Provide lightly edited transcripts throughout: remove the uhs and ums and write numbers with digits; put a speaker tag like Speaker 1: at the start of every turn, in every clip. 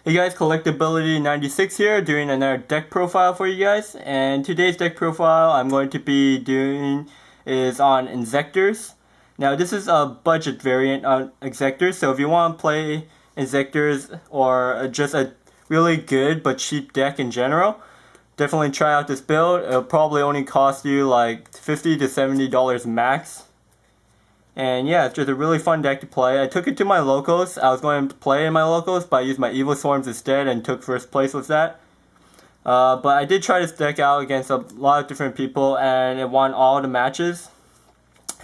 Speaker 1: Hey guys, Collectability96 here, doing another deck profile for you guys. And today's deck profile I'm going to be doing is on Inzektors. Now this is a budget variant on Inzektors, so if you want to play Inzektors or just a really good but cheap deck in general, definitely try out this build. It'll probably only cost you like $50 to $70 max. And yeah, it's just a really fun deck to play. I took it to my locals. I was going to play in my locals, but I used my Evil Swarms instead and took first place with that. But I did try this deck out against a lot of different people, and it won all the matches.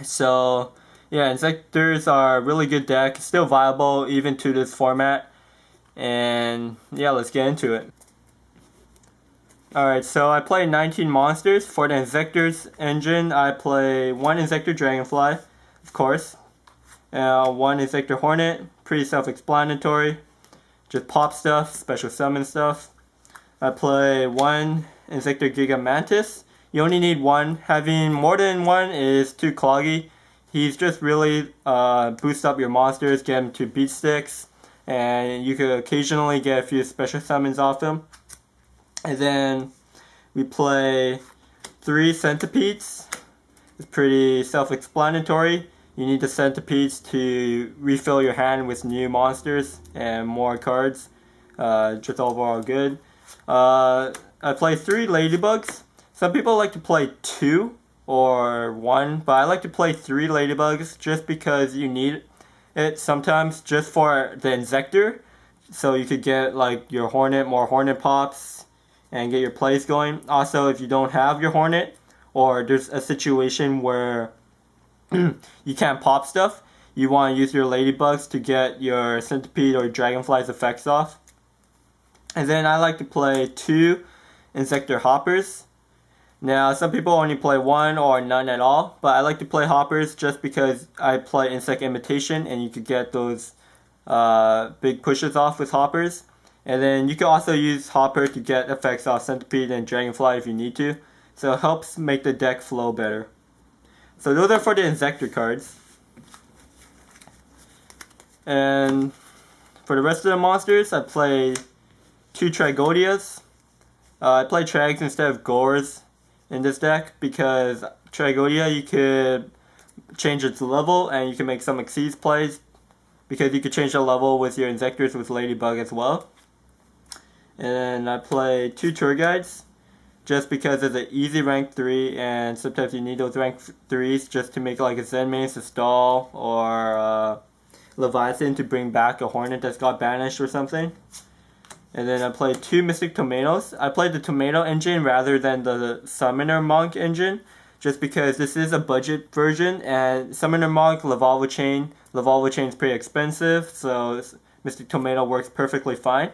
Speaker 1: So yeah, Inzektors are a really good deck. Still viable even to this format. And yeah, let's get into it. Alright, so I play 19 monsters. For the Inzektors engine, I play 1 Inzektor Dragonfly, of course. 1 Inzektor Hornet, pretty self-explanatory. Just pop stuff, special summon stuff. I play 1 Inzektor Giga Mantis. You only need 1. Having more than 1 is too cloggy. He's just really boost up your monsters, get them to beat sticks, and you could occasionally get a few special summons off them. And then we play 3 Centipedes. It's pretty self-explanatory. You need the Centipedes to refill your hand with new monsters and more cards. Just overall good. I play 3 Ladybugs. Some people like to play 2 or 1, but I like to play 3 Ladybugs just because you need it sometimes just for the Inzektor. So you could get like your Hornet, more Hornet pops, and get your plays going. Also, if you don't have your Hornet, or there's a situation where you can't pop stuff, you want to use your Ladybugs to get your Centipede or Dragonfly's effects off. And then I like to play 2 Inzektor Hoppers. Now, some people only play 1 or none at all, but I like to play Hoppers just because I play Insect Imitation and you could get those big pushes off with Hoppers. And then you can also use Hopper to get effects off Centipede and Dragonfly if you need to. So it helps make the deck flow better. So those are for the Inzektor cards. And for the rest of the monsters, I play 2 Trigodias. I play Trags instead of Gores in this deck because Trigodia, you could change its level and you can make some Exceeds plays because you could change the level with your Inzektors with Ladybug as well. And I play 2 Tour Guides just because it's an easy rank 3, and sometimes you need those rank 3s just to make like a Zen Maze to stall, or Leviathan to bring back a Hornet that's got banished or something. And then I play 2 Mystic Tomatoes. I played the Tomato engine rather than the Summoner Monk engine just because this is a budget version, and Summoner Monk, Lavalva Chain is pretty expensive, so Mystic Tomato works perfectly fine.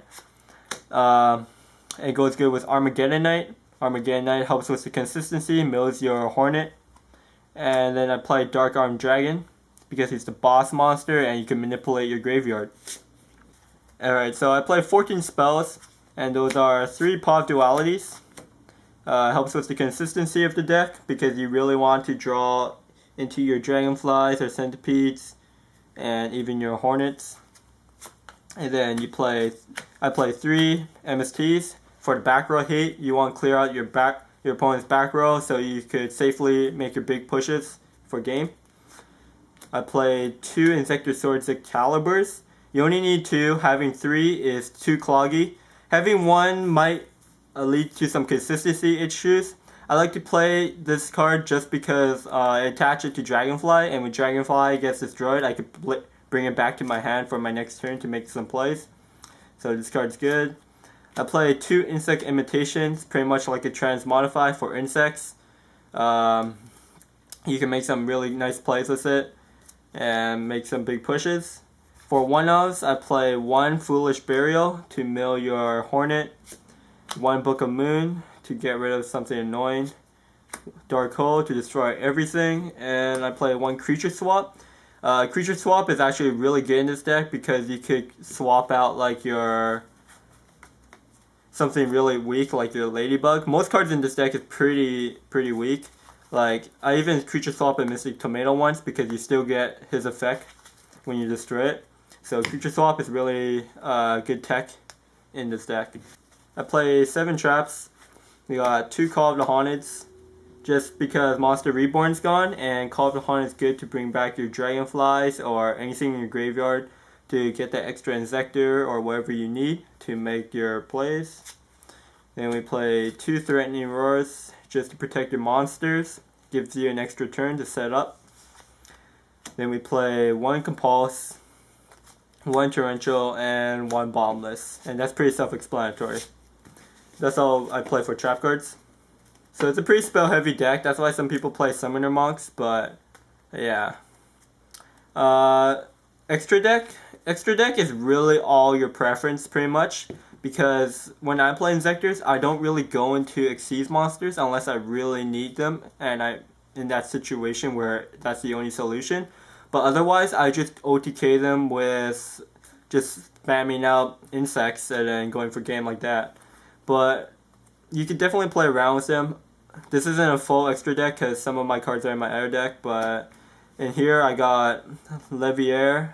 Speaker 1: It goes good with Armageddon Knight. Armageddon Knight helps with the consistency, mills your Hornet. And then I play Dark Arm Dragon because he's the boss monster and you can manipulate your graveyard. Alright, so I play 14 spells, and those are 3 Pov Dualities. Helps with the consistency of the deck because you really want to draw into your Dragonflies or Centipedes and even your Hornets. And then I play 3 MSTs. For the back row hate, you want to clear out your opponent's back row so you could safely make your big pushes for game. I play 2 Inzektor Swords Excaliburs. You only need 2. Having 3 is too cloggy. Having 1 might lead to some consistency issues. I like to play this card just because I attach it to Dragonfly, and when Dragonfly gets destroyed, I could bring it back to my hand for my next turn to make some plays. So this card's good. I play 2 Insect Imitations, pretty much like a Transmodify for insects. You can make some really nice plays with it and make some big pushes. For 1-ofs, I play 1 Foolish Burial to mill your Hornet, 1 Book of Moon to get rid of something annoying, Dark Hole to destroy everything, and I play 1 Creature Swap. Creature Swap is actually really good in this deck because you could swap out like your something really weak like your Ladybug. Most cards in this deck is pretty weak. Like, I even Creature Swap a Mystic Tomato once because you still get his effect when you destroy it. So Creature Swap is really good tech in this deck. I play 7 traps. We got 2 Call of the Haunteds, just because Monster Reborn's gone, and Call of the Haunted's good to bring back your Dragonflies or anything in your graveyard to get that extra Inzektor or whatever you need to make your plays. Then we play 2 Threatening Roars just to protect your monsters. Gives you an extra turn to set up. Then we play 1 Compulse, 1 Torrential, and 1 Bombless. And that's pretty self-explanatory. That's all I play for trap cards. So it's a pretty spell heavy deck. That's why some people play Summoner Monks, but yeah. Extra deck is really all your preference pretty much, because when I play Inzektors, I don't really go into Xyz monsters unless I really need them and I'm in that situation where that's the only solution. But otherwise, I just OTK them with just spamming out insects and then going for game like that. But you can definitely play around with them. This isn't a full extra deck because some of my cards are in my other deck, but in here I got Leviair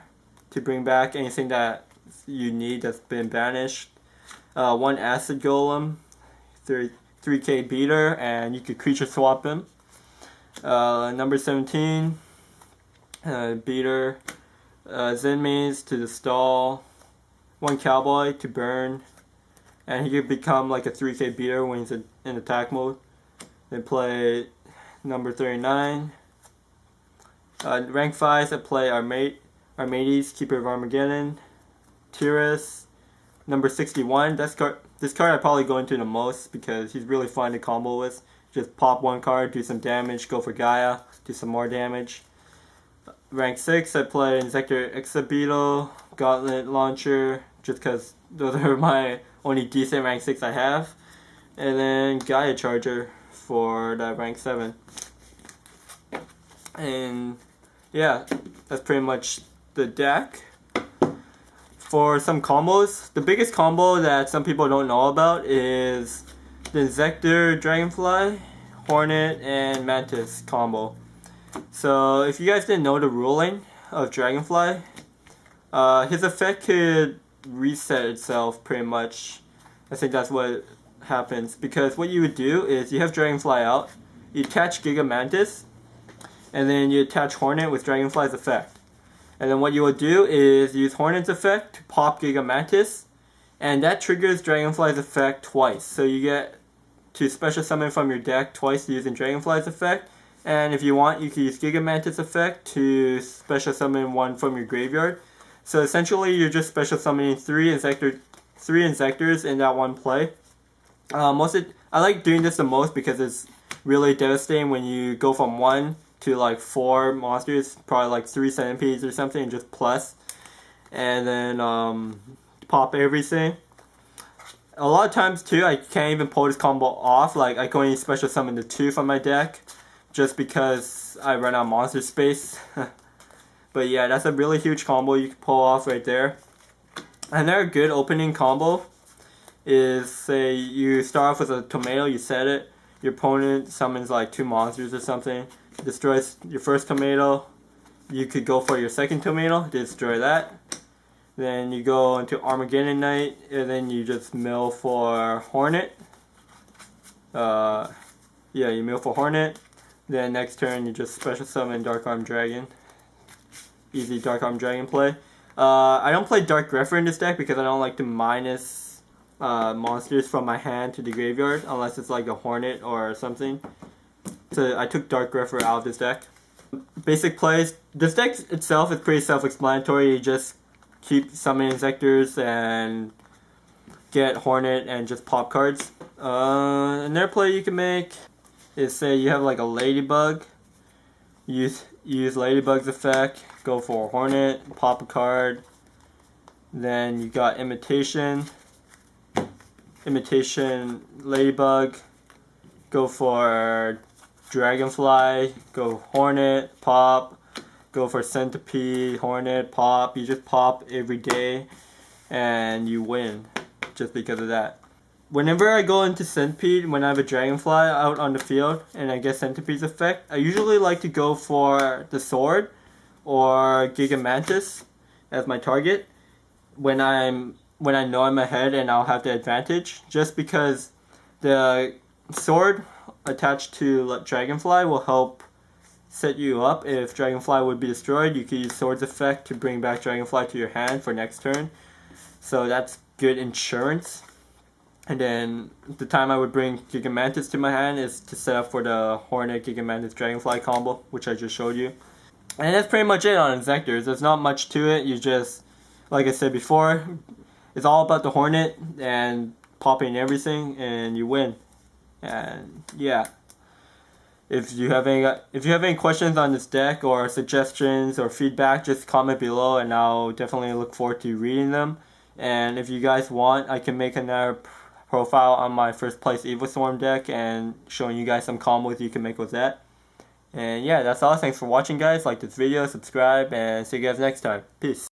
Speaker 1: to bring back anything that you need that's been banished. 1 Acid Golem, 3k beater, and you could creature swap him. Number 17, beater, Zenmaze to the stall, 1 Cowboy to burn, and he could become like a 3k beater when he's in attack mode. Then play number 39. Rank 5s, I play Armades, Keeper of Armageddon, Tiras, number 61. This card I probably go into the most because he's really fun to combo with. Just pop 1 card, do some damage, go for Gaia, do some more damage. Rank 6, I play Inzektor Exabeetle, Gauntlet Launcher, just because those are my only decent rank 6 I have. And then Gaia Charger for that rank 7. And yeah, that's pretty much the deck. For some combos, the biggest combo that some people don't know about is the Inzektor Dragonfly, Hornet, and Mantis combo. So if you guys didn't know the ruling of Dragonfly, his effect could reset itself pretty much. I think that's what happens, because what you would do is you have Dragonfly out, you attach Giga Mantis, and then you attach Hornet with Dragonfly's effect. And then what you will do is use Hornet's effect to pop Giga Mantis, and that triggers Dragonfly's effect twice. So you get to special summon from your deck twice using Dragonfly's effect, and if you want, you can use Giga Mantis effect to special summon 1 from your graveyard. So essentially, you're just special summoning 3 Inzektors in that one play. I like doing this the most because it's really devastating when you go from 1 to like 4 monsters, probably like 3 centipedes or something, and just plus, and then pop everything. A lot of times too, I can't even pull this combo off. Like I can only special summon the 2 from my deck, just because I run out of monster space. But yeah, that's a really huge combo you can pull off right there. Another good opening combo is, say you start off with a tomato, you set it, your opponent summons like 2 monsters or something, destroys your first tomato, you could go for your second tomato, destroy that. Then you go into Armageddon Knight, and then you just mill for Hornet. You mill for Hornet. Then next turn you just special summon Dark Arm Dragon. Easy Dark Arm Dragon play. I don't play Dark Grepher in this deck because I don't like to minus monsters from my hand to the graveyard unless it's like a Hornet or something. So I took Dark Grepher out of this deck. Basic plays. This deck itself is pretty self-explanatory. You just keep summoning Inzektors and get Hornet and just pop cards. Another play you can make is, say you have like a Ladybug. Use Ladybug's effect. Go for Hornet, pop a card. Then you got Imitation Ladybug. Go for Dragonfly. Go Hornet, pop. Go for Centipede, Hornet, pop. You just pop every day and you win just because of that. Whenever I go into Centipede, when I have a Dragonfly out on the field and I get Centipede's effect, I usually like to go for the Sword or Giga Mantis as my target when I'm when I know I'm ahead and I'll have the advantage, just because the sword attached to Dragonfly will help set you up. If Dragonfly would be destroyed, you could use Sword's effect to bring back Dragonfly to your hand for next turn. So that's good insurance. And then the time I would bring Gigamantis to my hand is to set up for the Hornet Gigamantis Dragonfly combo, which I just showed you. And that's pretty much it on Inzektors. There's not much to it. You just, like I said before, it's all about the Hornet and popping everything, and you win. And yeah, if you have any questions on this deck or suggestions or feedback, just comment below, and I'll definitely look forward to reading them. And if you guys want, I can make another profile on my first place Evil Swarm deck and showing you guys some combos you can make with that. And yeah, that's all. Thanks for watching, guys. Like this video, subscribe, and see you guys next time. Peace.